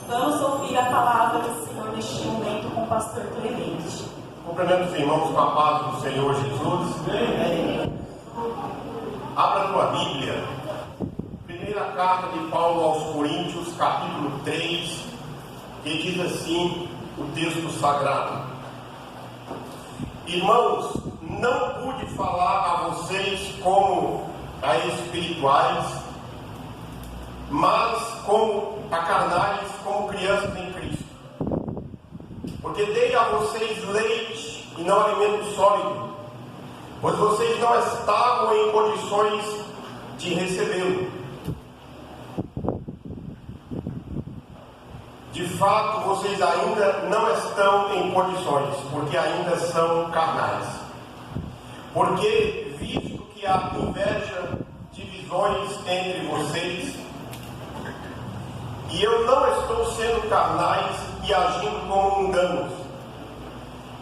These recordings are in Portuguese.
Vamos ouvir a palavra do Senhor neste momento com o pastor Clemente. Cumprimento os irmãos com a paz do Senhor Jesus. Abra a tua Bíblia. Primeira carta de Paulo aos Coríntios, capítulo 3, que diz assim o texto sagrado: Irmãos, não pude falar a vocês como a espirituais, mas como a carnais, como crianças em Cristo. Porque dei a vocês leite e não alimento sólido, pois vocês não estavam em condições de recebê-lo. De fato, vocês ainda não estão em condições, porque ainda são carnais. Porque, visto que há inveja, divisões entre vocês, e eu não estou sendo carnais e agindo como mundanos,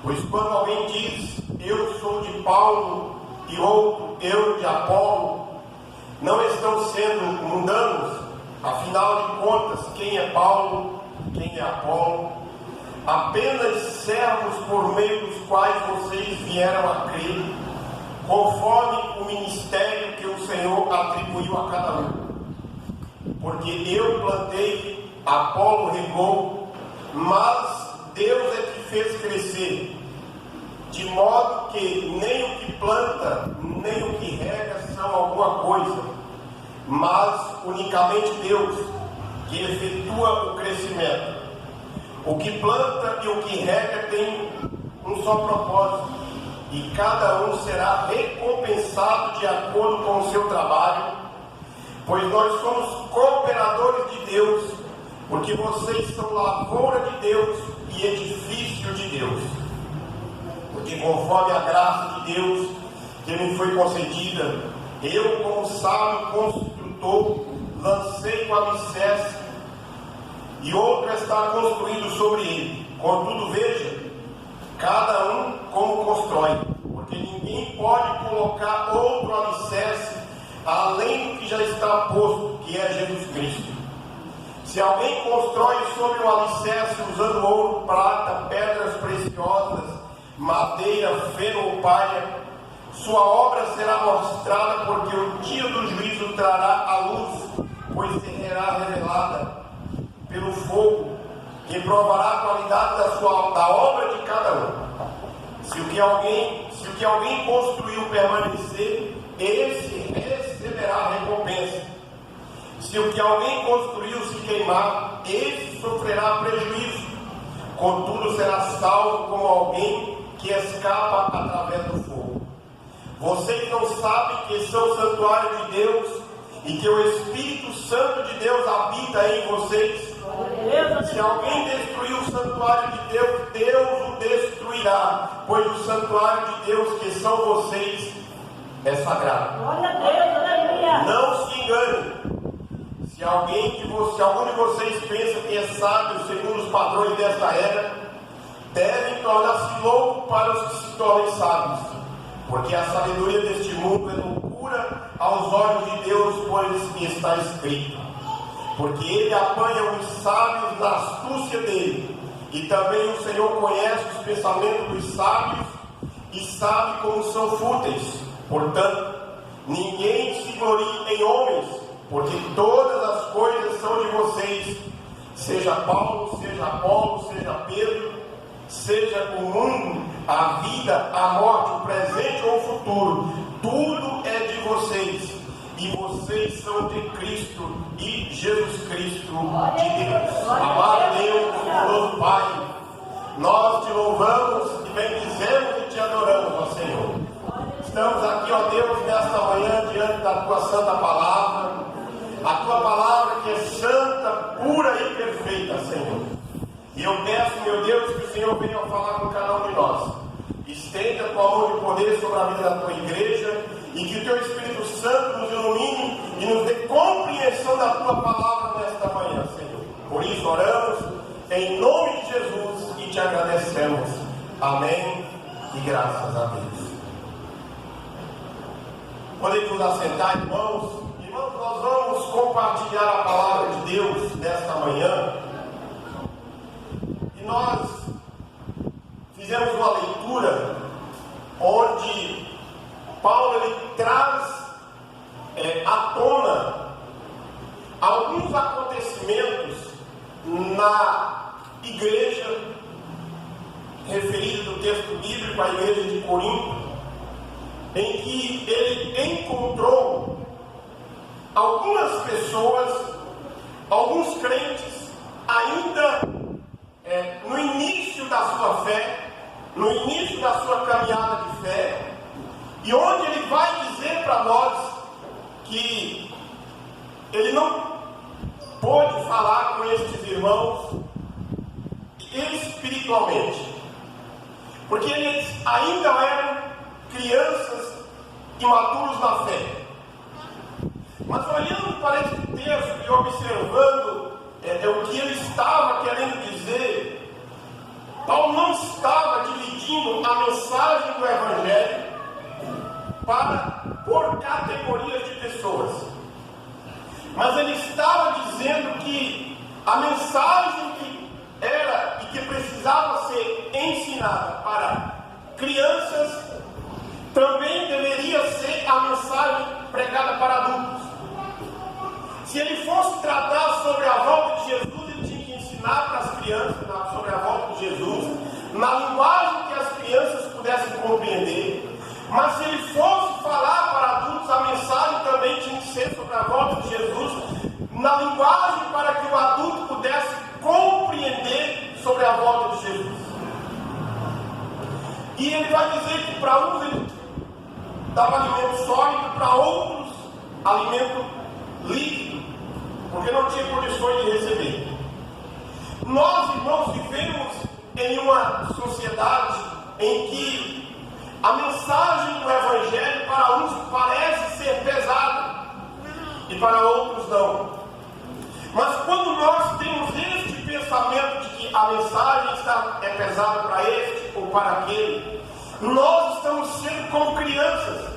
pois quando alguém diz, eu sou de Paulo, e outro, eu de Apolo, não estão sendo mundanos. Afinal de contas, quem é Paulo, quem é Apolo? Apenas servos por meio dos quais vocês vieram a crer, conforme o ministério que o Senhor atribuiu a cada um. Porque eu plantei, Apolo regou, mas Deus é que fez crescer, de modo que nem o que planta, nem o que rega são alguma coisa, mas unicamente Deus, que efetua o crescimento. O que planta e o que rega tem um só propósito, e cada um será recompensado de acordo com o seu trabalho, pois nós somos cooperadores de Deus, porque vocês são lavoura de Deus e edifício de Deus. Porque conforme a graça de Deus que me foi concedida, eu, como sábio construtor, lancei o alicerce, e outro está construído sobre ele. Contudo, veja, cada um como constrói, porque ninguém pode colocar outro alicerce além do que já está posto, que é Jesus Cristo. Se alguém constrói sobre o alicerce usando ouro, prata, pedras preciosas, madeira, feno ou palha, sua obra será mostrada, porque o dia do juízo trará a luz, pois será revelada pelo fogo, que provará a qualidade da obra de cada um. Se o que alguém construiu permanecer, esse receberá recompensa. Se o que alguém construiu se queimar, esse sofrerá prejuízo. Contudo, será salvo como alguém que escapa através do fogo. Vocês não sabem que são o santuário de Deus e que o Espírito Santo de Deus habita em vocês? Se alguém destruir o santuário de Deus, Deus o destruirá, pois o santuário de Deus, que são vocês, é sagrado. Não se engane. Se algum de vocês pensa que é sábio segundo os padrões desta era, devem tornar-se louco para os que se tornem sábios, porque a sabedoria deste mundo é loucura aos olhos de Deus, pois está escrito: porque ele apanha os sábios na astúcia dele, e também o Senhor conhece os pensamentos dos sábios e sabe como são fúteis. Portanto, ninguém se glorie em homens, porque todas as coisas são de vocês, seja Paulo, seja Apolo, seja Pedro, seja o mundo, a vida, a morte, o presente ou o futuro, tudo é de vocês, e vocês são de Cristo e Jesus Cristo de Deus. Amado Deus, glorioso Pai, nós te louvamos e bendizemos e te adoramos, ó Senhor. Estamos aqui, ó Deus, nesta manhã, diante da tua santa palavra, a tua palavra que é santa, pura e perfeita, Senhor. E eu peço, meu Deus, que o Senhor venha falar com cada um de nós. Estenda a tua mão de poder sobre a vida da tua igreja, e que o teu Espírito Santo nos ilumine e nos dê compreensão da tua palavra nesta manhã, Senhor. Por isso oramos em nome de Jesus e te agradecemos. Amém e graças a Deus. Podemos nos assentar, irmãos. Irmãos, nós vamos compartilhar a palavra de Deus nesta manhã. nós fizemos uma leitura onde Paulo ele traz à tona alguns acontecimentos na igreja, referido no texto bíblico à igreja de Corinto, em que ele encontrou algumas pessoas, alguns crentes, ainda no início da sua fé, no início da sua caminhada de fé, e onde ele vai dizer para nós que ele não pôde falar com estes irmãos espiritualmente, porque eles ainda eram crianças imaturos na fé. Mas olhando para esse texto e observando o que ele estava querendo dizer, Paulo não estava dividindo a mensagem do Evangelho por categorias de pessoas, mas ele estava dizendo que a mensagem que era e que precisava ser ensinada para crianças também deveria ser a mensagem pregada para adultos. Se ele fosse tratar sobre a volta de Jesus, ele tinha que ensinar para as crianças sobre a volta de Jesus, na linguagem que as crianças pudessem compreender. Mas se ele fosse falar para adultos, a mensagem também tinha que ser sobre a volta de Jesus, na linguagem para que o adulto pudesse compreender sobre a volta de Jesus. E ele vai dizer que para uns ele dava alimento sólido, para outros alimento líquido, porque não tinha condições de receber. Nós, irmãos, vivemos em uma sociedade em que a mensagem do Evangelho para uns parece ser pesada e para outros não. Mas quando nós temos este pensamento de que a mensagem é pesada para este ou para aquele, nós estamos sendo como crianças.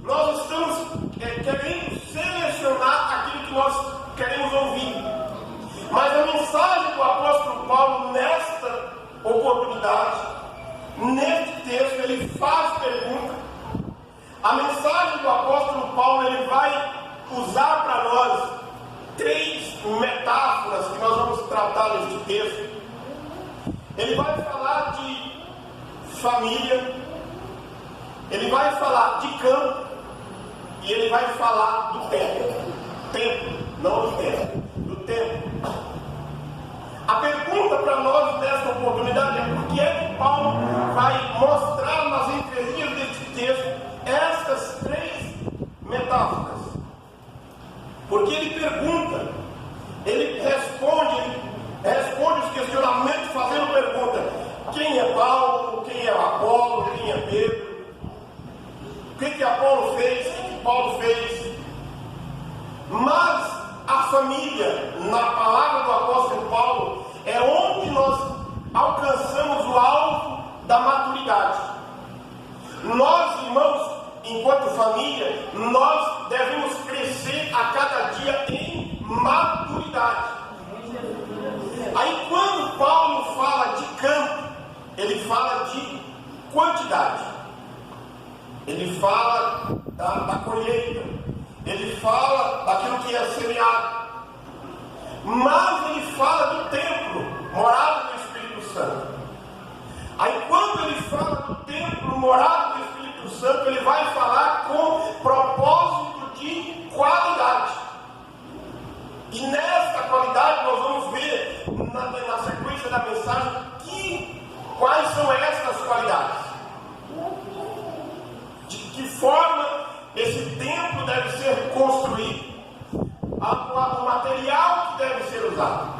Nós estamos querendo selecionar aquilo que nós queremos ouvir. Mas a mensagem do apóstolo Paulo nesta oportunidade, neste texto, ele faz pergunta. A mensagem do apóstolo Paulo, ele vai usar para nós 3 metáforas que nós vamos tratar neste texto. Ele vai falar de família, ele vai falar de campo e ele vai falar do tempo. Tempo, não do tempo, do tempo. A pergunta para nós nessa oportunidade é por que é que Paulo vai mostrar nas entrelinhas deste texto estas 3 metáforas? Porque ele pergunta, ele responde os questionamentos fazendo pergunta: quem é Paulo, quem é Apolo, quem é Pedro, o que Apolo fez, o que Paulo fez. Mas a família, na palavra do apóstolo Paulo, é onde nós alcançamos o alvo da maturidade. Nós, irmãos, enquanto família, nós devemos crescer a cada dia em maturidade. Aí quando Paulo fala de campo, ele fala de quantidade, ele fala da colheita, ele fala daquilo que é semeado, mas ele fala do templo, morada do Espírito Santo. Aí quando ele fala do templo, morada do Espírito Santo, ele vai falar com propósito de qualidade. E nesta qualidade nós vamos ver na sequência da mensagem quais são essas qualidades. De que forma esse templo deve ser construído, o material que deve ser usado.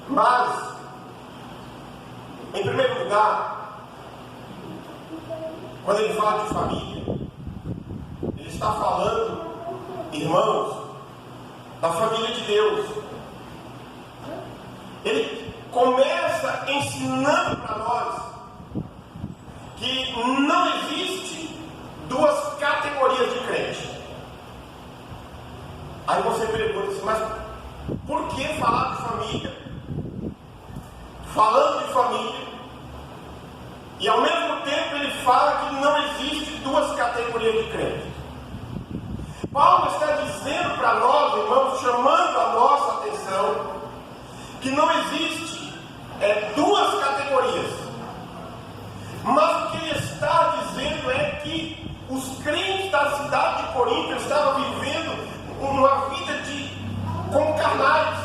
Mas, em primeiro lugar, quando ele fala de família, ele está falando, irmãos, da família de Deus. Ele começa ensinando para nós que não existe 2 categorias de crente. Aí você pergunta assim, mas por que falar de família? falando de família, e ao mesmo tempo ele fala que não existe duas categorias de crentes. Paulo está dizendo para nós, irmãos, chamando a nossa atenção, que não existe duas categorias. Mas o que ele está dizendo é que os crentes da cidade de Corinto estavam vivendo uma vida como carnais.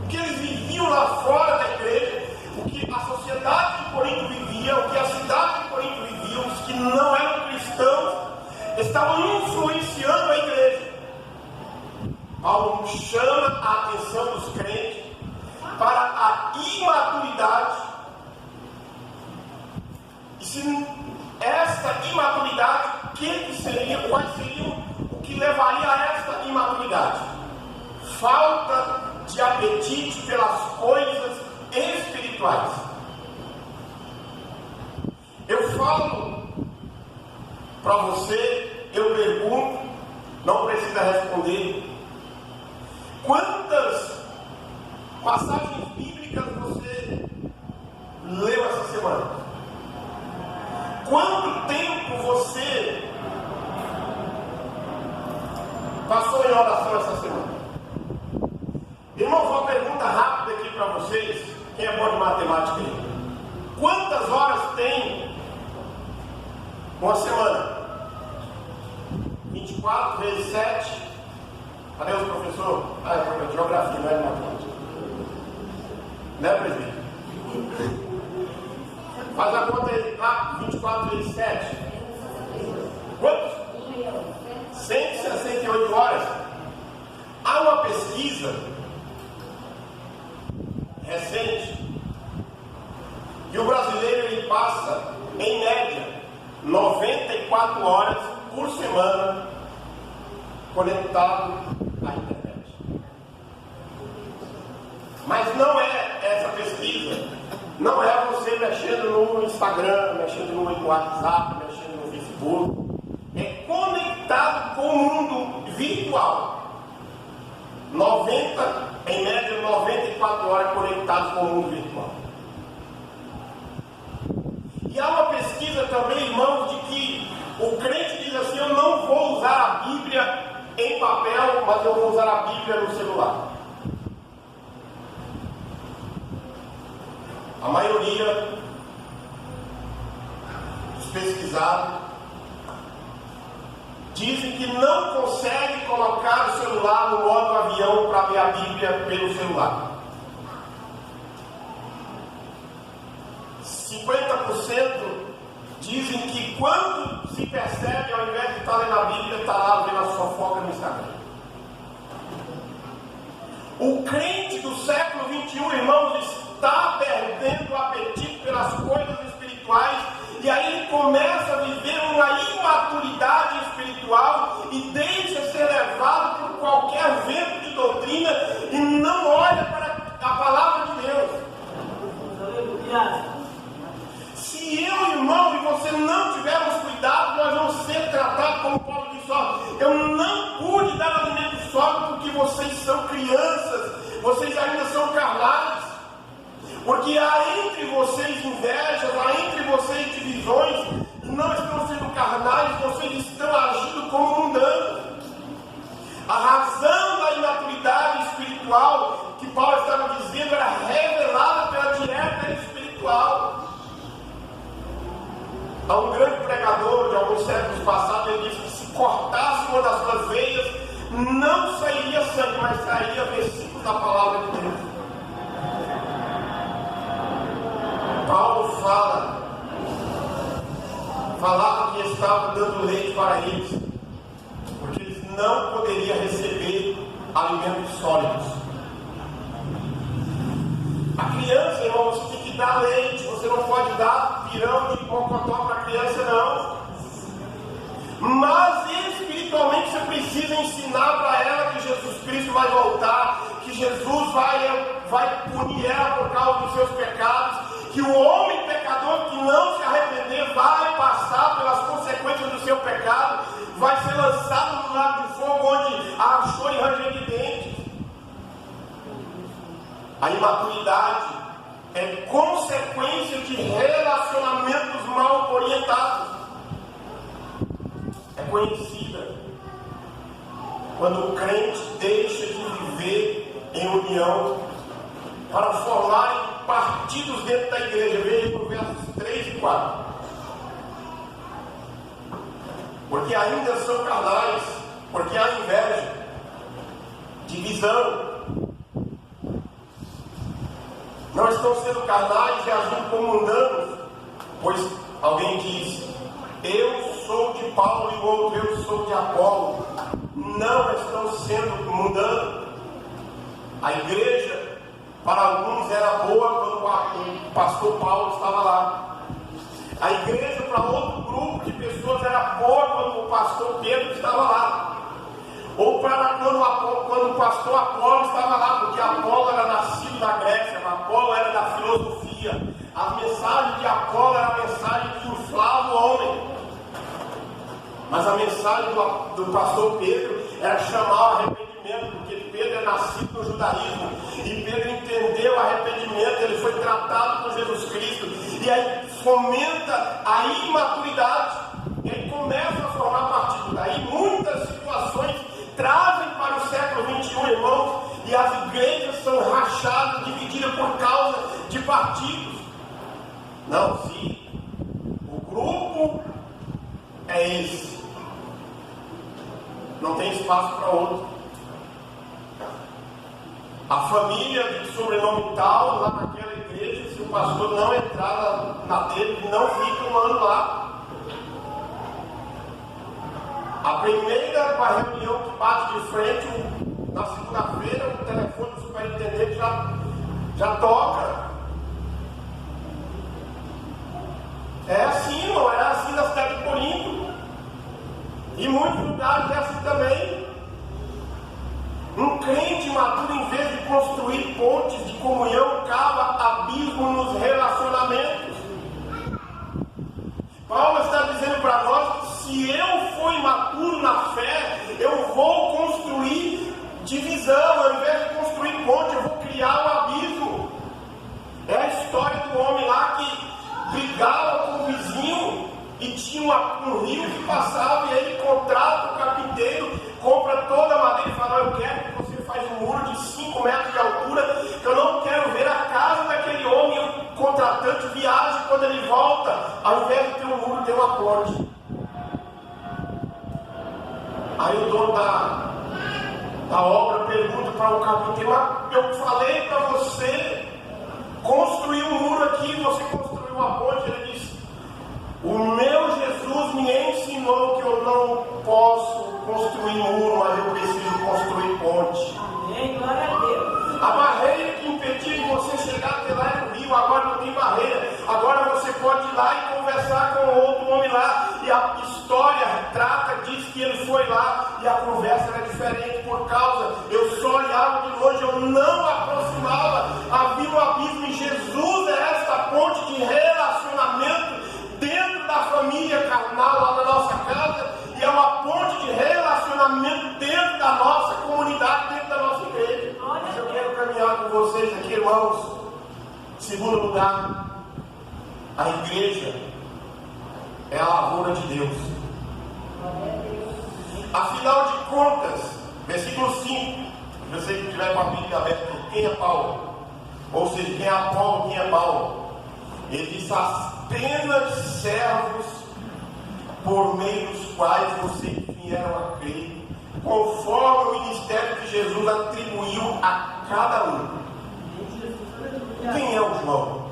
O que eles viviam lá fora da igreja, o que a sociedade de Corinto vivia, o que a cidade de Corinto vivia, os que não eram cristãos, estavam influenciando a igreja. Paulo chama a atenção dos crentes para a imaturidade. E se esta imaturidade, quais seriam o que levaria a esta imaturidade? Falta de apetite pelas coisas espirituais. Eu falo para você, eu pergunto, não precisa responder. Quantas passagens bíblicas você leu essa semana? Quanto tempo você passou em oração essa semana? Irmãos, uma pergunta rápida aqui para vocês. Quem é bom de matemática aí? Quantas horas tem uma semana? 24 vezes 7. Cadê os professores? É geografia, não é matemática. Né, presidente? Faz a conta aí, 24 vezes 7. Quantos? 168 horas. Há uma pesquisa recente que o brasileiro ele passa, em média, 94 horas por semana conectado à internet. Mas não é essa pesquisa, não é você mexendo no Instagram, mexendo no WhatsApp, mexendo no Facebook. É conectado com o mundo virtual. Em média, 94 horas conectados com o mundo virtual. E há uma pesquisa também, irmãos, de que o crente diz assim: eu não vou usar a Bíblia em papel, mas eu vou usar a Bíblia no celular. A maioria dos pesquisados dizem que não consegue colocar o celular no modo avião para ler a Bíblia pelo celular. 50% dizem que quando se percebe, ao invés de estar lendo a Bíblia, está lá vendo a fofoca no Instagram. O crente do século 21, irmãos, está perdendo o apetite pelas coisas espirituais, e aí ele começa a viver uma imaturidade espiritual e deixa ser levado por qualquer vento de doutrina e não olha para a palavra de Deus. Se eu, irmão, e você não tivermos cuidado, nós vamos ser tratados como Paulo disse: ó, eu não pude dar alimento sólido porque vocês são crianças, vocês ainda são carnais. Porque há entre vocês invejas, há entre vocês divisões, e não estão sendo carnais, vocês estão agindo como mundanos. A razão da imaturidade espiritual que Paulo estava dizendo era revelada pela dieta espiritual. Há um grande pregador de alguns séculos passados, ele disse que se cortasse uma das suas veias, não sairia sangue, mas sairia versículos da palavra de Deus. Paulo falava que estava dando leite para eles, porque eles não poderiam receber alimentos sólidos. A criança, irmão, você tem que dar leite, você não pode dar pirão de mocotó para a criança, não. Mas espiritualmente você precisa ensinar para ela que Jesus Cristo vai voltar, que Jesus vai punir ela por causa dos seus pecados, que o homem pecador que não se arrepender vai passar pelas consequências do seu pecado, vai ser lançado no lago de fogo onde há choro e ranger de dentes. A imaturidade é consequência de relacionamentos mal orientados. É conhecida quando o crente deixa de viver em união para formarem partidos dentro da igreja. Veja no versos 3 e 4. Porque ainda são carnais, porque há inveja, divisão. Não estão sendo carnais e agindo como mundanos, pois alguém diz: eu sou de Paulo, e o outro: eu sou de Apolo. Não estão sendo mundanos. A igreja, para alguns, era boa quando o pastor Paulo estava lá. A igreja, para outro grupo de pessoas, era boa quando o pastor Pedro estava lá. Ou para quando o pastor Apolo estava lá, porque Apolo era nascido na Grécia, Apolo era da filosofia. A mensagem de Apolo era a mensagem que inflava o homem. Mas a mensagem do pastor Pedro era chamar o arrependimento, porque Pedro é nascido no judaísmo, e Pedro entendeu o arrependimento, ele foi tratado por Jesus Cristo, e aí fomenta a imaturidade, e aí começa a formar partido. Daí muitas situações trazem para o século XXI, irmãos, e as igrejas são rachadas, divididas por causa de partidos. Não, se o grupo é esse, não tem espaço para outro. A família de sobrenome tal, lá naquela igreja, se o pastor não entrar na dele, não fica um ano lá. A primeira reunião que bate de frente, na segunda-feira, o telefone do superintendente já toca. É assim, irmão, era assim na cidade de Corinto. E em muitos lugares é assim também. Um crente maduro, em vez de construir pontes de comunhão, cava abismo nos relacionamentos. Paulo está dizendo para nós que se eu for imaturo na fé, eu vou construir divisão, ao invés de construir ponte, eu vou criar um abismo. É a história do homem lá que brigava com o vizinho e tinha um rio que passava, e ele contrata o carpinteiro, compra toda a madeira e fala: eu quero que você faça um muro de 5 metros de altura, que eu não quero ver a casa daquele homem. O contratante viaja, quando ele volta, ao invés de ter um muro, tem uma ponte. Aí o dono da obra pergunta para o carpinteiro: mas eu falei para você construir um muro aqui, você construiu uma ponte. Ele diz: o meu Jesus me ensinou que eu não posso construir muro, mas eu preciso construir ponte. Amém, glória a Deus. A barreira que impedia de você chegar até lá era o rio, agora não tem barreira. Agora você pode ir lá e conversar com o outro homem lá. E a história diz que ele foi lá e a conversa era diferente por causa. Eu só olhava de longe, eu não aproximava. Havia um abismo, e Jesus é esta ponte de relacionamento dentro da família carnal lá na nossa casa, e é uma ponte de relacionamento dentro da nossa comunidade, dentro da nossa igreja. Mas eu quero caminhar com vocês aqui, irmãos. Segundo lugar, a igreja é a lavoura de Deus. Afinal de contas, versículo 5, se você tiver com a Bíblia aberta, quem é Paulo? Ou seja, quem é Apolo, quem é Paulo? Ele diz: apenas servos por meio dos quais vocês vieram a crer, conforme o ministério que Jesus atribuiu a cada um. Quem é o João?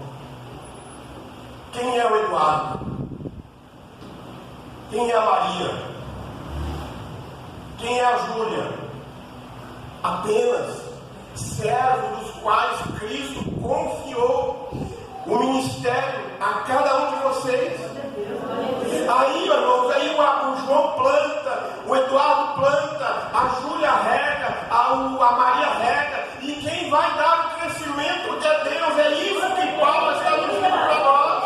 Quem é o Eduardo? Quem é a Maria? Quem é a Júlia? Apenas servos dos quais Cristo confiou o ministério a cada um de vocês. Aí, irmãos, aí o João planta, o Eduardo planta, a Júlia rega, a Maria rega, e quem vai dar o crescimento de Deus. É isso que Paulo está dizendo para nós.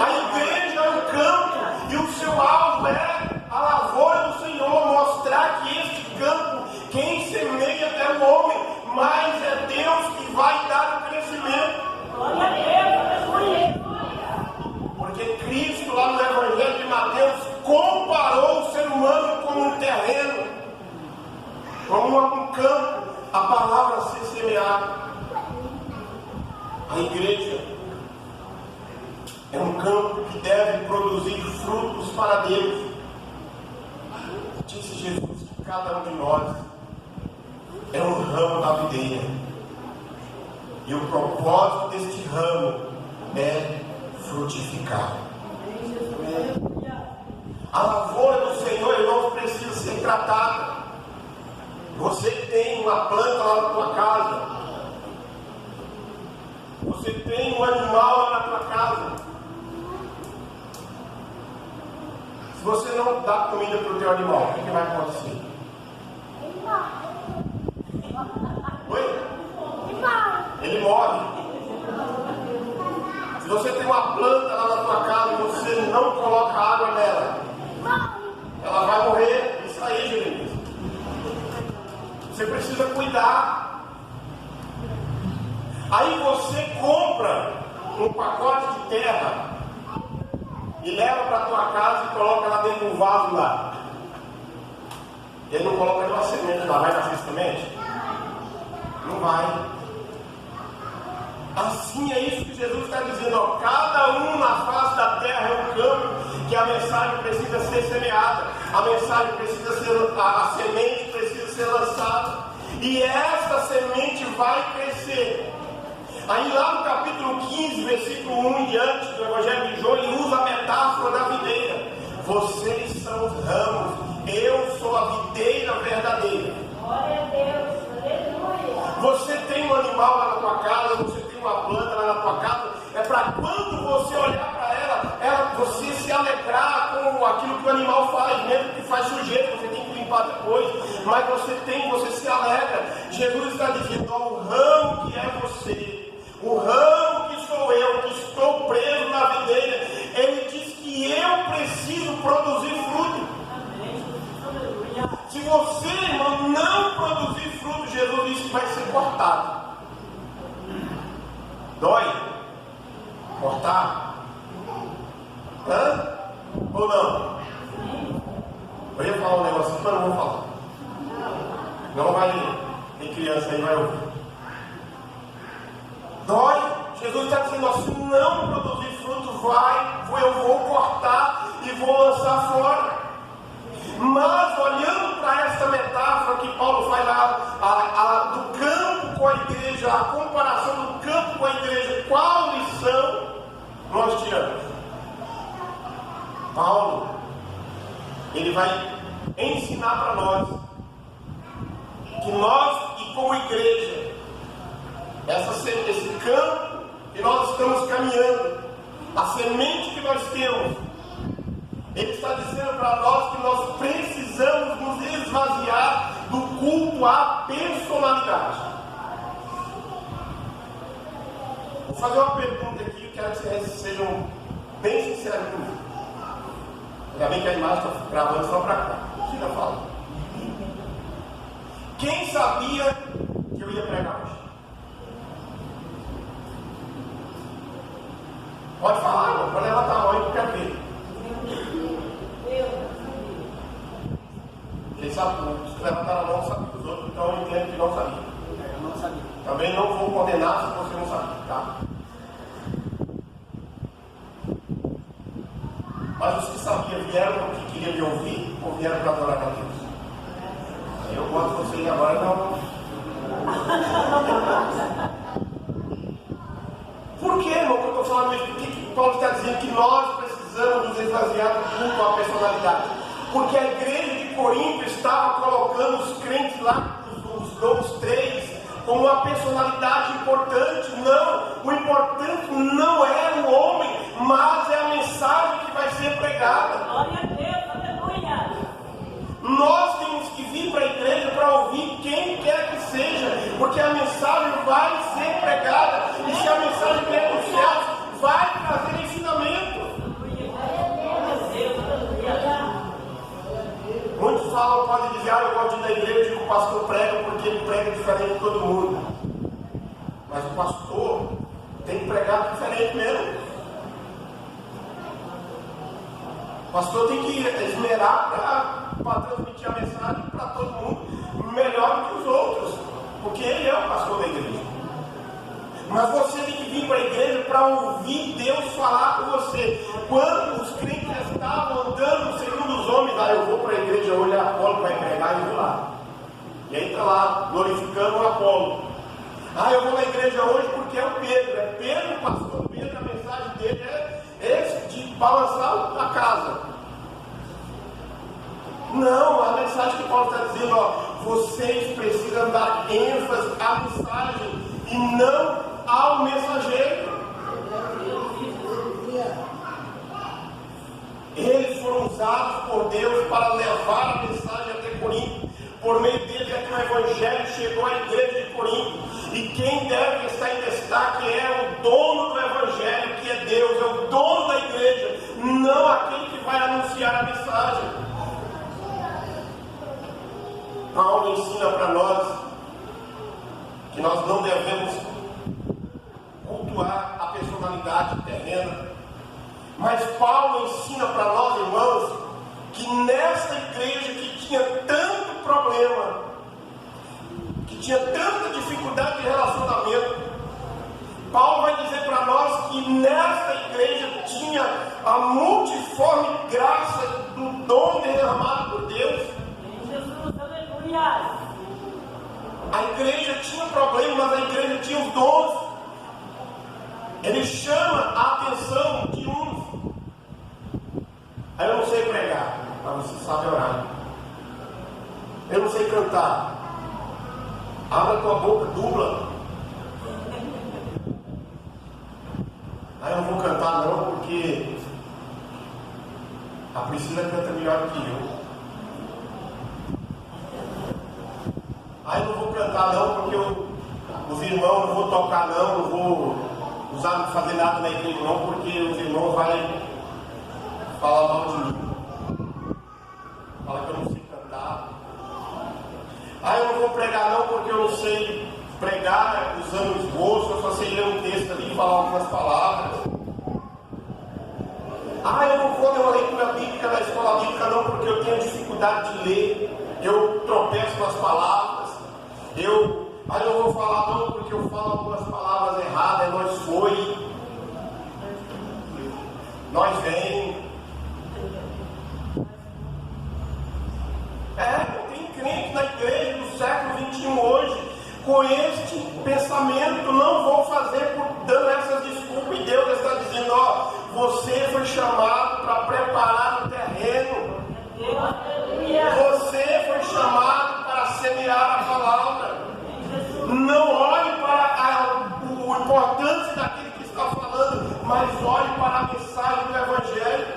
A igreja é um campo, e o seu alvo é a lavoura do Senhor, mostrar que este campo, quem semeia é o homem, mas é Deus que vai dar o crescimento. Glória a Deus, aleluia. Porque Cristo, lá no Evangelho de Mateus, comparou o ser humano como um terreno, como um campo, a palavra a ser semeada. A igreja é um campo que deve produzir frutos para Deus. Disse Jesus que cada um de nós é um ramo da videira. E o propósito deste ramo é frutificar. A lavoura do Senhor, irmãos, precisa ser tratada. Você tem uma planta lá na tua casa. Você tem um animal lá na tua casa. Se você não dá comida para o teu animal, o que vai acontecer? Oi? Ele morre. Se você tem uma planta lá na tua casa e você não coloca água nela, ela vai morrer. Isso aí, Jeremias. Você precisa cuidar. Aí você compra um pacote de terra e leva para a tua casa e coloca lá dentro de um vaso lá. E aí não coloca nenhuma semente lá. Vai nascer semente? Não vai. Assim é isso que Jesus está dizendo. Ó, cada um na face da terra é um campo que a mensagem precisa ser semeada. A mensagem precisa ser, a semente precisa ser lançada. E essa semente vai crescer. Aí lá no capítulo 15, versículo 1 em diante do Evangelho de João, ele usa a metáfora da videira. Vocês são os ramos, eu sou a videira verdadeira. Glória a Deus, aleluia. Você tem um animal lá na tua casa, você tem uma planta lá na tua casa, é para quando você olhar para ela, você se alegrar com aquilo que o animal faz, mesmo que faz sujeira, você tem que limpar depois, mas você se alegra. Jesus está dizendo, ó, o ramo que é você, o ramo que sou eu, que estou preso na videira, ele diz que eu preciso produzir fruto. Se você, irmão, não produzir fruto, Jesus disse que vai ser cortado. Dói? Cortar? Hã? Ou não? Eu ia falar um negócio, mas não vou falar. Não vai, tem criança aí, vai ouvir. Dói? Jesus está dizendo assim, não produzir fruto, eu vou cortar e vou lançar fora. Mas olhando para essa metáfora que Paulo faz lá, do campo com a igreja, a comparação do campo com a igreja, qual lição nós tiramos? Paulo, ele vai ensinar para nós que nós, e como igreja, esse campo que nós estamos caminhando, a semente que nós temos, ele está dizendo para nós que nós precisamos nos esvaziar do culto à personalidade. Vou fazer uma pergunta aqui, quero que vocês sejam bem sinceros comigo. Ainda bem que a imagem está gravando só para cá. Fica falando. Quem sabia que eu ia pregar hoje? Pode falar, irmão, pode levantar a mão e quer ver. Quem sabe, se levantar a mão, sabe que os outros, então eu entendo que não sabia. Eu não sabia. Também não vou condenar se você não sabia, tá? Mas os que sabiam vieram porque queriam me ouvir ou vieram para adorar a Deus? Eu gosto de você agora, não. Por que, irmão, que eu estou falando isso? Por que Paulo está dizendo que nós precisamos nos esvaziar do culto à personalidade? Porque a igreja de Corinto estava colocando os crentes lá, os três, como uma personalidade importante. Não, o importante não é o homem, mas é a mensagem que vai ser pregada. Glória a Deus, aleluia. Nós temos que vir para a igreja para ouvir quem quer que seja, porque a mensagem vai ser pregada, e se a mensagem vier dos céus, vai trazer ensinamento. Muitos falam, podem dizer, eu gosto de ir na igreja e o pastor prega porque ele prega diferente de todo mundo. Mas o pastor, Tem que pregar diferente mesmo. O pastor tem que esmerar para transmitir a mensagem para todo mundo melhor que os outros, porque ele é o pastor da igreja. Mas você tem que vir para a igreja para ouvir Deus falar com você. Quando os crentes estavam andando segundo os homens, eu vou para a igreja hoje, Apolo vai pregar e vou lá. E aí está lá, glorificando o Apolo. Eu vou na igreja hoje porque é o Pedro. É Pedro, o pastor Pedro, a mensagem dele é de balançar a casa. Não, a mensagem que Paulo está dizendo, vocês precisam dar ênfase à mensagem e não ao mensageiro. Eles foram usados por Deus para levar a mensagem até Corinto. Por meio deles é que o Evangelho chegou à igreja de Corinto. E quem deve estar em destaque é o dono do Evangelho, que é Deus, é o dono da igreja, não aquele que vai anunciar a mensagem. Paulo ensina para nós que nós não devemos cultuar a personalidade terrena. Mas Paulo ensina para nós, irmãos, que nessa igreja que tinha tanto problema, que tinha tanta dificuldade de relacionamento, Paulo vai dizer para nós que nessa igreja tinha a multiforme graça do dom derramado por Deus. Jesus, aleluia! A igreja tinha problemas, mas a igreja tinha os dons. Ele chama a atenção de uns. Eu não sei pregar, mas você sabe orar. Eu não sei cantar. Abra tua boca, dubla. Eu não vou cantar não, porque a Priscila canta melhor que eu. Eu não vou cantar não, porque os irmãos não vou tocar não vou fazer nada na igreja não, porque os irmãos vão falar mal de mim. Fala que eu não sei cantar. Eu não vou pregar não, porque eu não sei pregar usando esboço, eu só sei ler um texto ali e falar algumas palavras. Eu não vou ler uma leitura bíblica na escola bíblica não, porque eu tenho dificuldade de ler, eu tropeço nas palavras. Eu não vou falar não, porque eu falo algumas palavras erradas. Nós foi, nós vem. Tem crente na igreja do século XXI hoje com este pensamento: não vou fazer dando essas desculpas, e Deus está dizendo: você foi chamado para preparar o terreno, você foi chamado para semear a palavra. Não olhe para a importância daquele que está falando, mas olhe para a mensagem do Evangelho.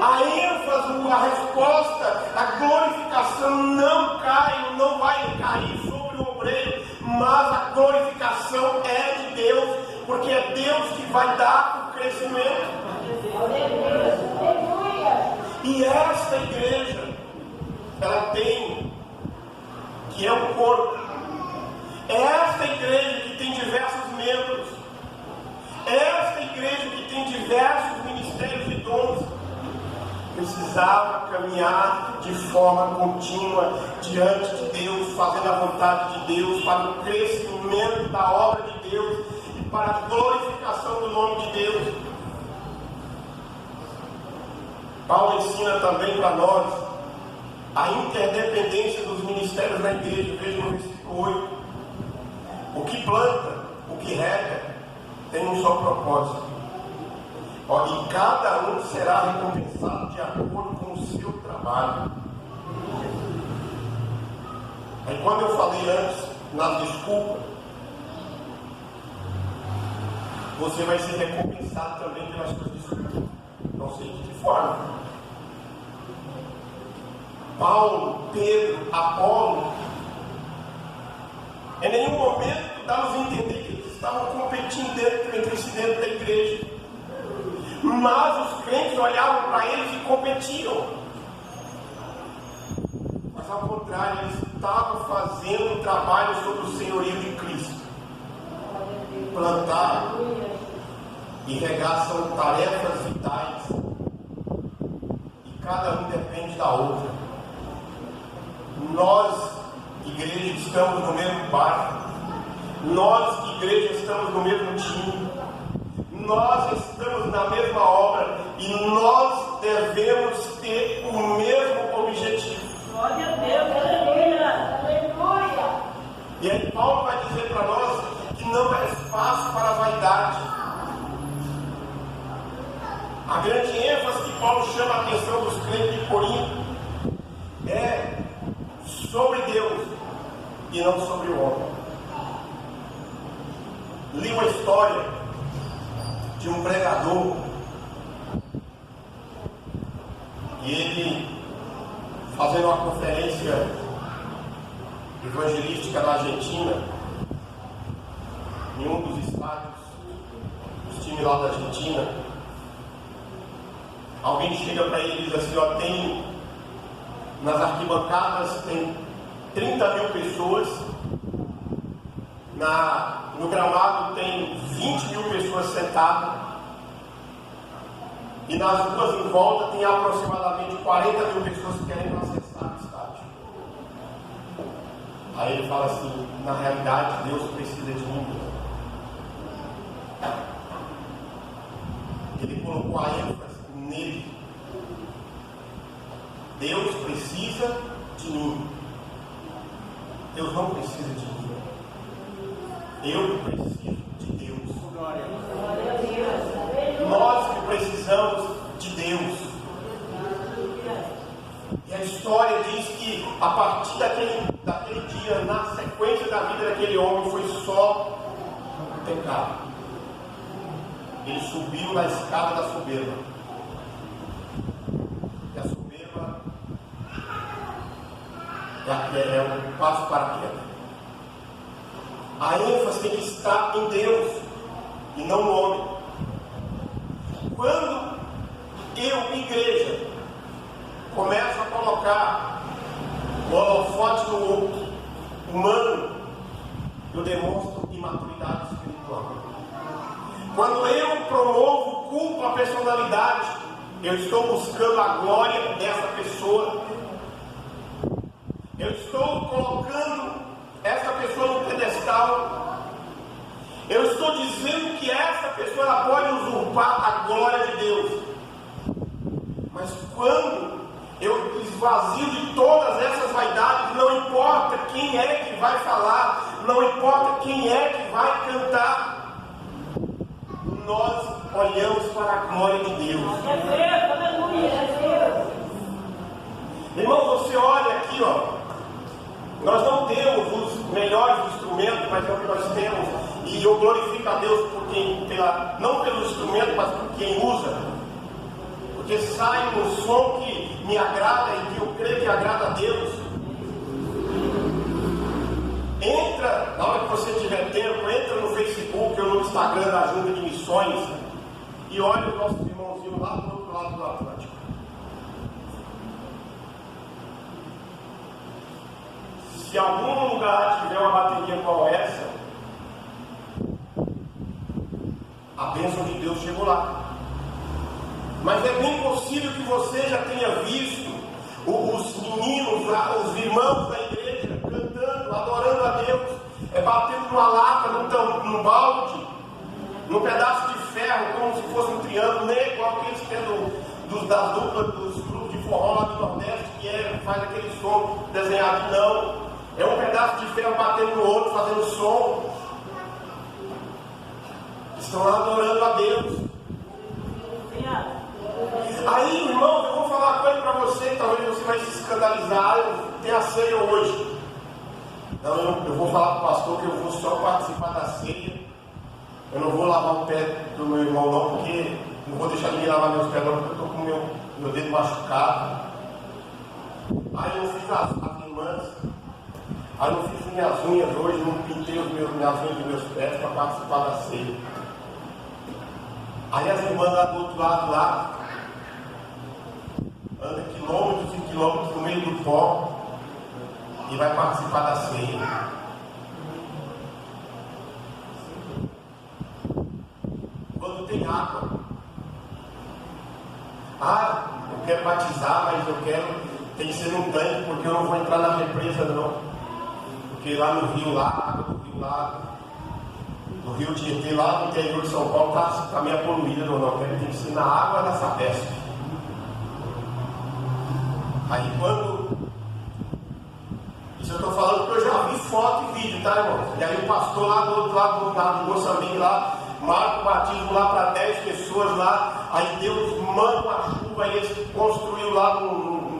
A ênfase, a resposta, a glorificação não vai cair sobre o obreiro, mas a glorificação é de Deus, porque é Deus que vai dar o crescimento. E esta igreja, ela tem, que é um corpo, esta igreja que tem diversos membros, esta igreja que tem diversos ministérios e dons, precisava caminhar de forma contínua diante de Deus, fazendo a vontade de Deus, para o crescimento da obra de Deus e para a glorificação do nome de Deus. Paulo ensina também para nós a interdependência dos ministérios na igreja. Veja no versículo 8: o que planta, o que rega, tem um só propósito, e cada um será recompensado de acordo com o seu trabalho. Aí, quando eu falei antes nas desculpas, você vai ser recompensado também pelas suas desculpas. Não sei de que forma. Paulo, Pedro, Apolo, em nenhum momento dá-nos a entender que eles estavam competindo entre si dentro da igreja. Mas os crentes olhavam para eles e competiam. Mas ao contrário, eles estavam fazendo um trabalho sob o senhorio de Cristo. e regaçam tarefas vitais, e cada um depende da outra. Nós, igreja, estamos no mesmo barco. Nós, igreja, estamos no mesmo time. Nós estamos na mesma obra e nós devemos ter o mesmo objetivo. Glória a Deus, aleluia, aleluia. E aí Paulo vai dizer para nós que não é espaço para a vaidade. A grande ênfase que Paulo chama a atenção dos crentes de Corinto é sobre Deus e não sobre o homem. Li uma história de um pregador e ele, fazendo uma conferência evangelística na Argentina, em um dos estádios dos times lá da Argentina, alguém chega para ele e diz assim: ó, tem nas arquibancadas tem 30 mil pessoas, no gramado tem 20 mil pessoas sentadas, e nas ruas em volta tem aproximadamente 40 mil pessoas que querem acessar o estádio. Aí ele fala assim: na realidade Deus precisa de mim. Ele colocou a ênfase nele. Deus precisa de mim. Deus não precisa de mim. Eu preciso de Deus. Nós que precisamos de Deus. E a história diz que a partir daquele dia, na sequência da vida daquele homem, foi só pecado. Ele subiu na escada da soberba. E a soberba é um passo para a queda. A ênfase tem que estar em Deus e não no homem. Quando eu, igreja, começo a colocar o holofote no outro, humano, eu demonstro imaturidade espiritual. Quando eu promovo culto à personalidade, eu estou buscando a glória dessa pessoa. Eu estou colocando essa pessoa no pedestal. Eu estou dizendo que essa pessoa ela pode usurpar a glória de Deus. Mas quando eu esvazio de todas essas vaidades, não importa quem é que vai falar, não importa quem é que vai cantar, nós olhamos para a glória de Deus. É Deus, aleluia, é Deus. Irmão, você olha aqui, ó. Nós não temos os melhores instrumentos, mas é o que nós temos. E eu glorifico a Deus não pelo instrumento, mas por quem usa. Porque sai um som que me agrada e que eu creio que agrada a Deus. Entra, na hora que você tiver tempo, entra no Facebook ou no Instagram da Junta de Missões e olha os nossos irmãozinhos lá do outro lado do Atlântico. Se algum lugar tiver uma bateria como essa, a bênção de Deus chegou lá. Mas é bem possível que você já tenha visto os meninos, os irmãos da igreja cantando, adorando a Deus, batendo numa lata, num balde, num pedaço de ferro, como se fosse um triângulo, nem igual aqueles que é das duplas, dos grupos de forró lá do Nordeste, que faz aquele som desenhado. Não. É um pedaço de ferro batendo no outro, fazendo som. Estão lá adorando a Deus. Aí, irmão, eu vou falar uma coisa para você, talvez você vai se escandalizar. Tem a ceia hoje. Não, eu vou falar para o pastor que eu vou só participar da ceia. Eu não vou lavar o pé do meu irmão não, porque não vou deixar ninguém lavar meus pés não, porque eu estou com meu dedo machucado. Aí eu fiz as irmãs. Aí eu fiz minhas unhas hoje, não pintei as unhas dos meus pés para participar da ceia. Aí as irmãs lá do outro lado lá, andam quilômetros e quilômetros no meio do pó e vai participar da ceia. Quando tem água. Ah, eu quero batizar, mas tem que ser num tanque, porque eu não vou entrar na represa não. Porque lá no rio, lá, a água do rio lá, no rio Tietê, lá no interior de São Paulo, está meio poluída, não. Tem que ser na água da Sabesp. Aí quando... Isso eu estou falando porque eu já vi foto e vídeo, tá, irmão? E aí o pastor lá do outro lado do Moçambique lá, marca o batismo lá para 10 pessoas lá, aí Deus manda uma chuva, aí eles construiu lá no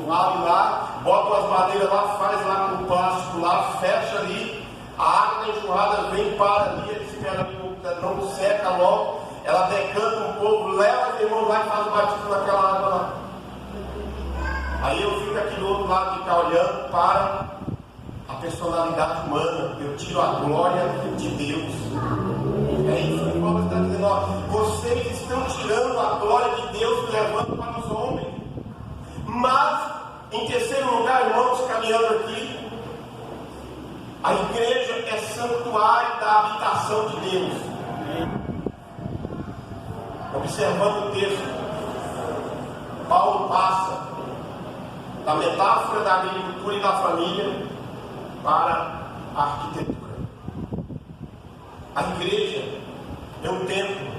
vale lá, bota umas madeiras lá, faz lá com plástico lá, fecha ali, a água da enxurrada vem, para ali, ele espera ali, não seca logo, ela decanta um pouco, leva os irmãos lá e faz o batismo naquela água lá. Aí eu fico aqui do outro lado de cá olhando para a personalidade humana, eu tiro a glória de Deus. É isso que Paulo está dizendo, ó, vocês estão tirando a glória de Deus e levando para os homens. Mas, em terceiro lugar, irmãos, caminhando aqui, a igreja é santuário da habitação de Deus. Observando o texto, Paulo passa da metáfora da agricultura e da família para a arquitetura. A igreja é um templo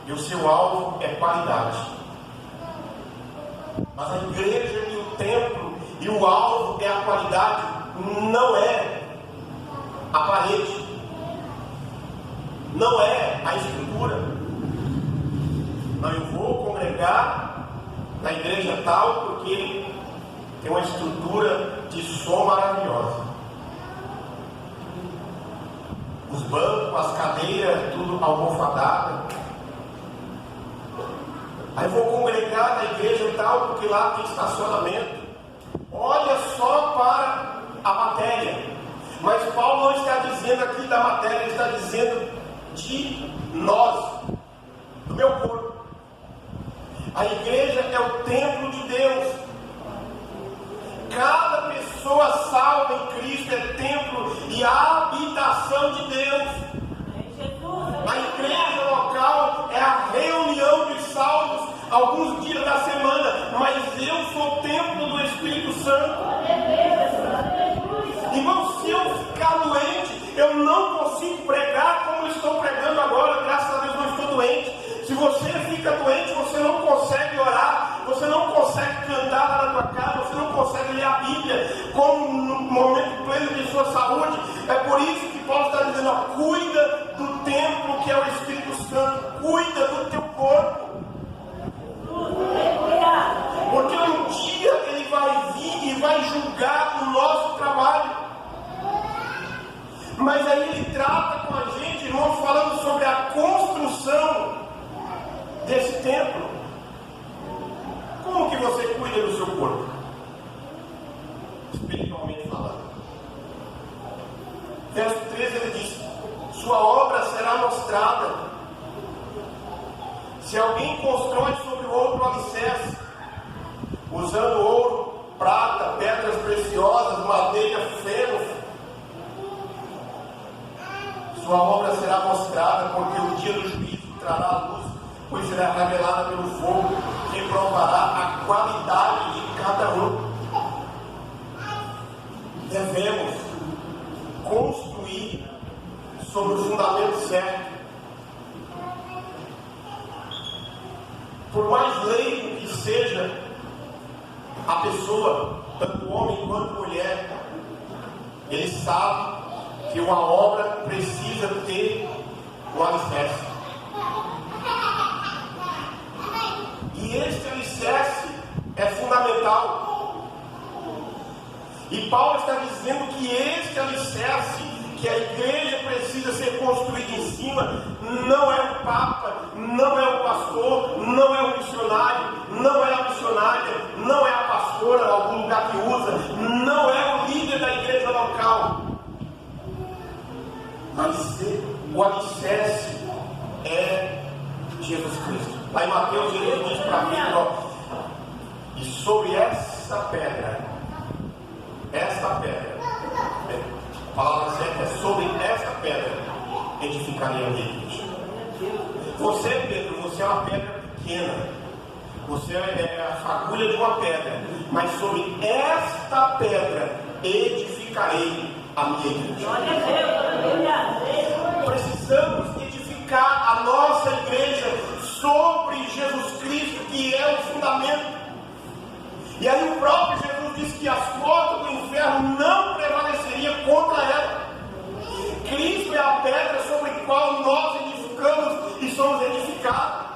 e o seu alvo é qualidade. Mas a igreja e o templo e o alvo é a qualidade, não é a parede, não é a estrutura. Não, eu vou congregar na igreja tal porque tem uma estrutura de som maravilhosa. Os bancos, as cadeiras, tudo almofadado. Aí vou congregar na igreja tal porque lá tem estacionamento. Olha só para a matéria. Mas Paulo não está dizendo aqui da matéria, ele está dizendo de nós, do meu corpo. A igreja é o templo de Deus. Cada pessoa salva em Cristo é templo e a habitação de Deus. A igreja local é a reunião dos salvos alguns dias da semana, mas eu sou o templo do Espírito Santo. Irmão, se eu ficar doente, eu não consigo pregar como eu estou pregando agora. Graças a Deus não estou doente. Se você fica doente, você não consegue orar, você não consegue cantar lá na tua casa, você não consegue ler a Bíblia como no momento pleno de sua saúde. É por isso que Paulo está dizendo, ó, cuida do templo que é o Espírito Santo, cuida do teu corpo. Porque um dia ele vai vir e vai julgar o nosso trabalho. Mas aí ele trata com a gente, irmãos, falando sobre a construção desse templo. Como que você cuida do seu corpo? Espiritualmente falando. Verso 13 ele diz, sua obra será mostrada. Se alguém constrói sobre o outro alicerce, usando ouro, prata, pedras preciosas, madeira, feno, sua obra será mostrada, porque o dia do juízo trará a luz, pois será revelada pelo fogo, que provará a qualidade de cada um. Devemos construir sobre o fundamento certo. Por mais leigo que seja a pessoa, tanto homem quanto mulher, ele sabe que uma obra precisa ter um alicerce. E este alicerce é fundamental. E Paulo está dizendo que este alicerce que a igreja precisa ser construída em cima não é o Papa, não é o pastor, não é o missionário, não é a missionária, não é a pastora, algum lugar que usa, não é o líder da igreja local. Mas o alicerce é Jesus Cristo. Lá em Mateus ele diz para mim, e sobre essa pedra, a palavra certa é sobre essa pedra, edificarei a minha igreja. Você, Pedro, você é uma pedra pequena. Você é a fagulha de uma pedra. Mas sobre esta pedra edificarei a minha igreja. Precisamos edificar a nossa igreja sobre Jesus Cristo, que é o fundamento. E aí o próprio Jesus disse que as portas do inferno não prevaleceriam contra ela. Cristo é a pedra sobre a qual nós edificamos e somos edificados.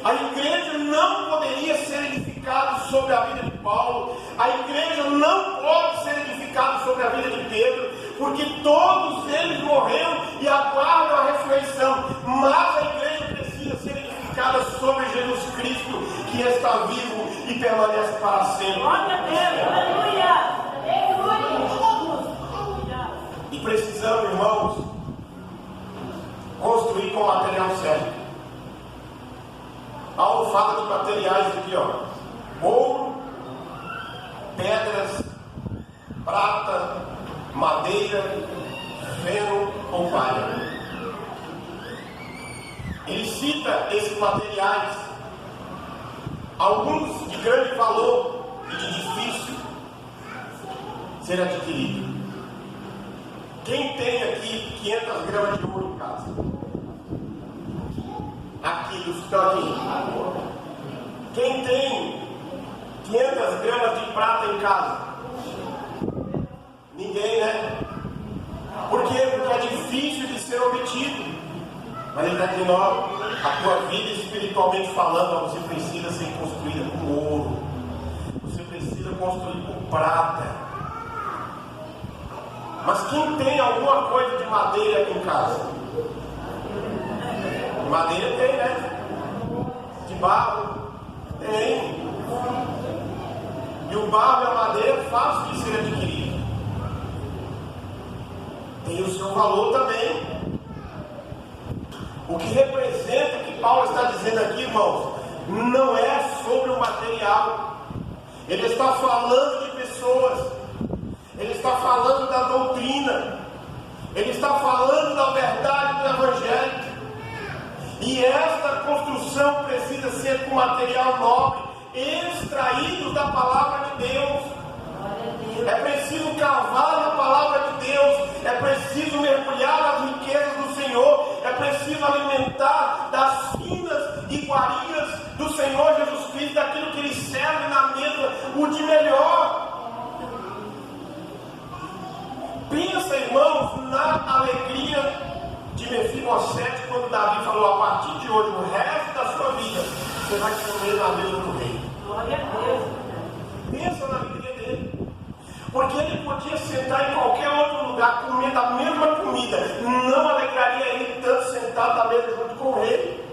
A igreja não poderia ser edificada sobre a vida de Paulo. A igreja não pode ser edificada sobre a vida de Pedro, porque todos eles morreram e aguardam a ressurreição. Mas a igreja precisa ser edificada sobre Jesus Cristo, que está vivo e permanece para sempre. Glória a Deus, aleluia. E precisamos, irmãos, construir com o material certo. Paulo fala de materiais aqui, ó: ouro, pedras, prata, madeira, feno ou palha. Ele cita esses materiais, alguns de grande valor e de difícil ser adquirido. Quem tem aqui 500 gramas de ouro em casa? Aqui, dos que estão aqui. Quem tem 500 gramas de prata em casa? Ninguém, né? Por quê? Porque é difícil de ser obtido. Mas ele está dizendo: ó, a tua vida espiritualmente falando, você precisa ser construída com ouro. Você precisa construir com prata. Mas quem tem alguma coisa de madeira aqui em casa? Madeira tem, né? De barro tem. E o barro e a madeira é fácil de ser adquirido. Tem o seu valor também. O que representa que Paulo está dizendo aqui, irmãos, não é sobre o material. Ele está falando de pessoas. Ele está falando da doutrina. Ele está falando da verdade do Evangelho. E esta construção precisa ser com material nobre, extraído da palavra de Deus. É preciso cavar na palavra de Deus. É preciso mergulhar nas riquezas do Senhor. É preciso alimentar das finas iguarias do Senhor Jesus Cristo, daquilo que Ele serve na mesa, o de melhor. Pensa, irmãos, na alegria de Mefibosete quando Davi falou: a partir de hoje, o resto da sua vida, você vai comer na mesa do rei. Glória a Deus. Pensa na alegria dele. Porque ele podia sentar em qualquer outro lugar, comendo a mesma comida. Não alegraria ele tanto sentado na mesa junto com o rei.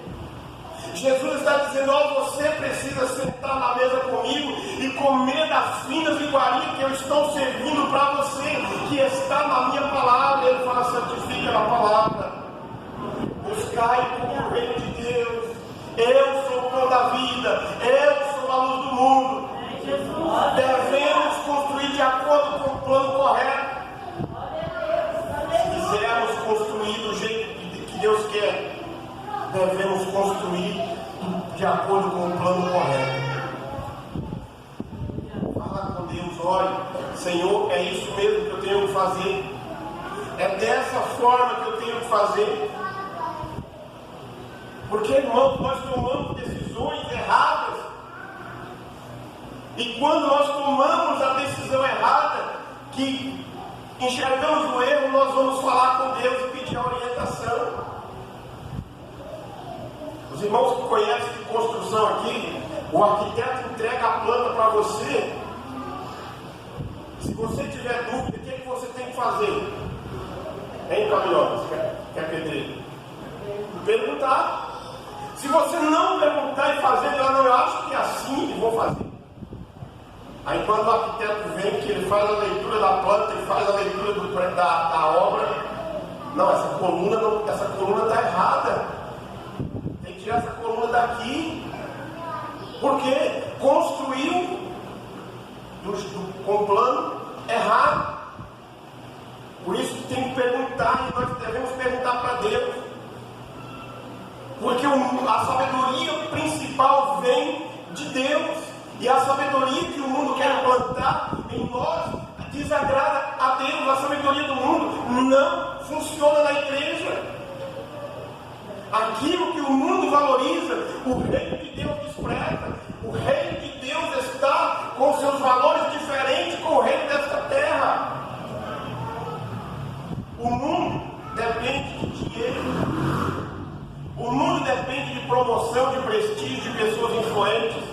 Jesus está dizendo: ó, você precisa sentar na mesa comigo e comer das finas iguarias que eu estou servindo para você, que está na minha palavra. Ele fala: santifica na palavra. Buscai como o reino de Deus. Eu sou o pão da vida. Eu sou a luz do mundo. Devemos construir de acordo com o plano correto. Se quisermos construir do jeito que Deus quer, devemos construir de acordo com o plano correto. Fala com Deus: olha, Senhor, é isso mesmo que eu tenho que fazer. É dessa forma que eu tenho que fazer. Porque, irmãos, nós tomamos decisões erradas. E quando nós tomamos a decisão errada, que enxergamos o erro, nós vamos falar com Deus e pedir a orientação. Os irmãos que conhecem de construção aqui, o arquiteto entrega a planta para você. Se você tiver dúvida, o que você tem que fazer? Hein, caminhões? Quer pedreiro? Perguntar. Se você não perguntar e fazer, não, eu acho que é assim e vou fazer. Aí quando o arquiteto vem, que ele faz a leitura da planta, ele faz a leitura da obra, não, essa coluna está errada. Tem que tirar essa coluna daqui. Porque construiu com o plano errado. Por isso que tem que perguntar, e nós devemos perguntar para Deus. Porque a sabedoria principal vem de Deus. E a sabedoria que o mundo quer implantar em nós desagrada a Deus. A sabedoria do mundo não funciona na igreja. Aquilo que o mundo valoriza, o reino de Deus despreza. O reino de Deus está com seus valores diferentes com o reino desta terra. O mundo depende de dinheiro. O mundo depende de promoção, de prestígio, de pessoas influentes.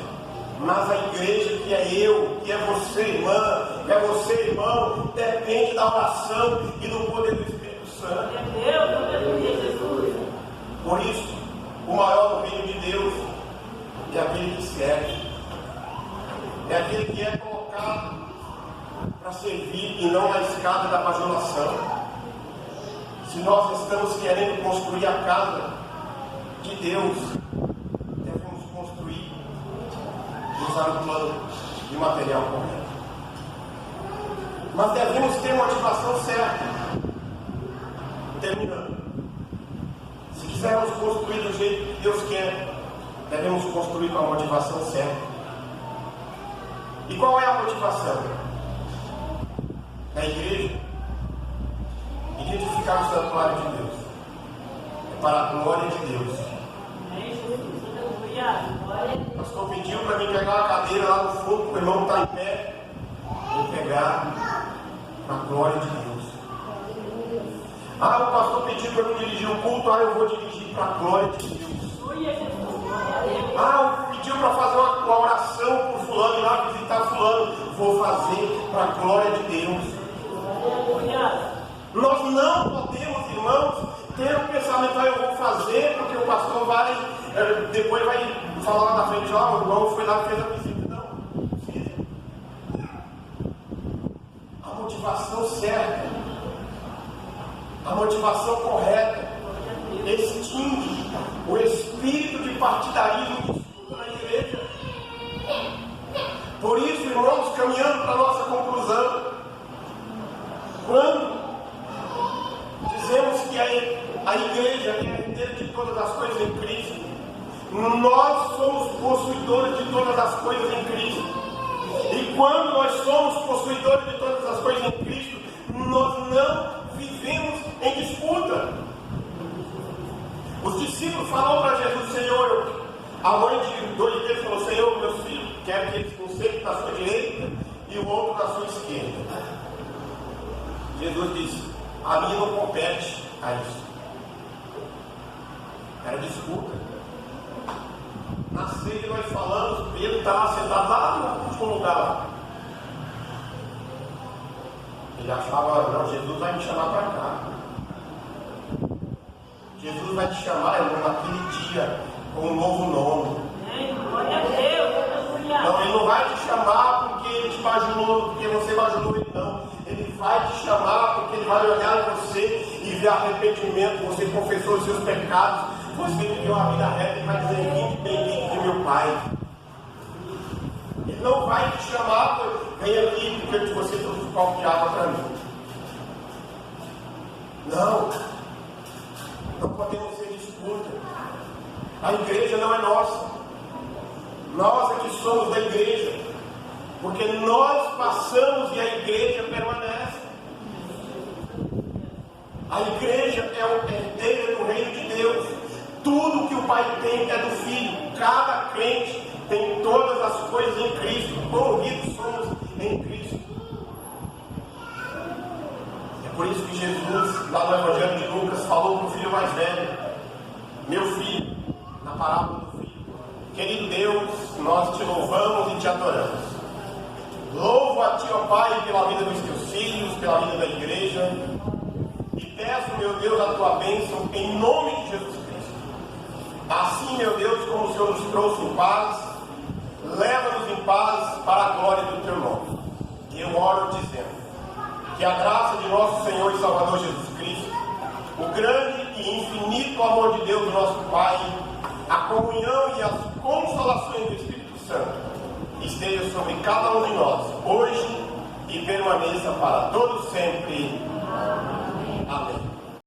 Mas a igreja, que é eu, que é você, irmã, que é você, irmão, depende da oração e do poder do Espírito Santo. Por isso, o maior do reino de Deus é aquele que serve. É aquele que é colocado para servir e não na escada da bajulação. Se nós estamos querendo construir a casa de Deus, devemos construir e usar o plano de material correto. Mas devemos ter motivação certa. Terminando. Se quisermos construir do jeito que Deus quer, devemos construir com a motivação certa. E qual é a motivação da igreja? Identificar o santuário de Deus. É para a glória de Deus. O pastor pediu para mim pegar uma cadeira lá no fundo, o irmão está em pé. Vou pegar para a glória de Deus. O pastor pediu para eu dirigir o culto, eu vou dirigir para a glória de Deus. Pediu para fazer uma oração por fulano, ir lá visitar fulano, vou fazer para a glória de Deus. Nós não podemos, irmãos, ter um pensamento, eu vou fazer porque o pastor vai, depois vai falar lá na frente, o irmão foi lá e fez a visita. Não, precisa. A motivação certa, a motivação correta, extingue o espírito de partidarismo que estuda na igreja. Por isso, irmãos, caminhando para a nossa conclusão, quando dizemos que a igreja é a herdeira de todas as coisas em Cristo, nós somos possuidores de todas as coisas em Cristo. E quando nós somos possuidores de todas as coisas em Cristo, nós não vivemos em disputa. Os discípulos falaram para Jesus: Senhor, a mãe de dois deles falou: Senhor, meus filhos, quero que eles um sentem da sua direita e o outro da sua esquerda. Jesus disse: a mim não compete a isso. Era disputa. Na ceia nós falamos, Pedro estava sentado lá no último lugar lá. Ele achava: não, Jesus vai me chamar para cá. Jesus vai te chamar, irmão, naquele dia, com um novo nome. Não, Ele não vai te chamar porque Ele te bajulou, porque você bajulou Ele, não. Ele vai te chamar porque Ele vai olhar em você e ver arrependimento. Você confessou os seus pecados, você viveu a vida reta e vai dizer: vinde bendito de meu Pai. Ele não vai te chamar, vem aqui porque você trouxe um copo de água para mim. Não podemos ser disputa. A igreja não é nossa. Nós é que somos da igreja. Porque nós passamos e a igreja permanece. A igreja é o herdeiro do reino de Deus. Tudo que o Pai tem é do Filho. Cada crente tem todas as coisas em Cristo. Quão ricos somos em Cristo. É por isso que Jesus, lá no Evangelho de Lucas, falou para o filho mais velho: meu filho, na parábola do filho, querido Deus, nós te louvamos e te adoramos. Louvo a ti, ó Pai, pela vida dos teus filhos, pela vida da igreja, e peço, meu Deus, a tua bênção em nome de Jesus Cristo. Assim, meu Deus, como o Senhor nos trouxe em paz, leva-nos em paz para a glória do teu nome. E eu oro dizendo que a graça de nosso Senhor e Salvador Jesus Cristo, o grande e infinito amor de Deus, nosso Pai, a comunhão e as consolações do Espírito Santo esteja sobre cada um de nós, hoje e permaneça para todos sempre.